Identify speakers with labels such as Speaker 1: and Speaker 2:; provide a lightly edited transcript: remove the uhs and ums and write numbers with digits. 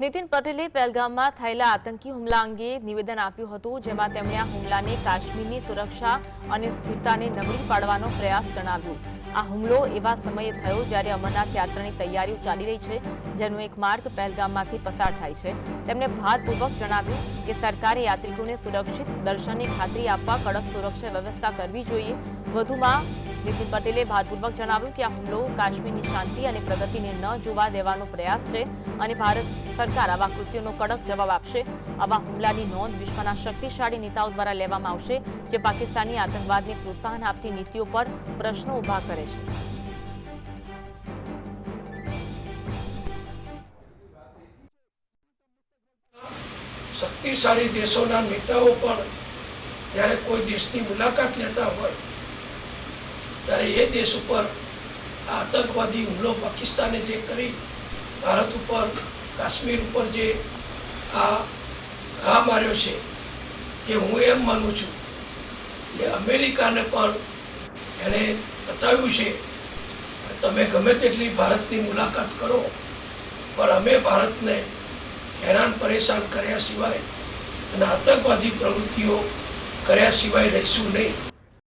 Speaker 1: નીતિન પટેલે પહેલગામમાં થયેલા આતંકી હુમલા અંગે નિવેદન આપ્યું હતું, જેમાં તેમણે આ હુમલાને કાશ્મીરની સુરક્ષા અને સ્થિરતાને નબળી પાડવાનો પ્રયાસ ગણાવ્યો। આ હુમલો એવા સમયે થયો જ્યારે અમરનાથ યાત્રાની તૈયારીઓ ચાલી રહી છે, જેનો એક માર્ગ પહેલગામમાંથી પસાર થાય છે। તેમણે ભારપૂર્વક જણાવ્યું કે સરકારે યાત્રિકોને સુરક્ષિત દર્શનની ખાતરી આપવા કડક સુરક્ષા વ્યવસ્થા કરવી જોઈએ। વધુમાં નીતિન પટેલે ભારપૂર્વક જણાવ્યું કે આ હુમલો કાશ્મીરની શાંતિ અને પ્રગતિને ન જોવા દેવાનો પ્રયાસ છે અને ભારત સરકાર આવા કૃત્યોનો કડક જવાબ આપશે। આવા હુમલાની નોંધ વિશ્વના શક્તિશાળી નેતાઓ દ્વારા લેવામાં આવશે, જે પાકિસ્તાની આતંકવાદને પ્રોત્સાહન આપતી નીતિઓ પર પ્રશ્નો ઉભા કરે છે।
Speaker 2: શક્તિશાળી દેશોના નેતાઓ પણ જ્યારે કોઈ દેશની મુલાકાત લેતા હોય ત્યારે એ દેશ ઉપર આતંકવાદી હુમલો પાકિસ્તાને જે કરી ભારત ઉપર કાશ્મીર ઉપર જે આ ઘા માર્યો છે, એ હું એમ માનું છું કે અમેરિકાને પણ એને બતાવ્યું છે તમે ગમે તેટલી ભારતની મુલાકાત કરો પણ અમે ભારતને હેરાન પરેશાન કર્યા સિવાય અને આતંકવાદી પ્રવૃત્તિઓ કર્યા સિવાય રહીશું નહીં।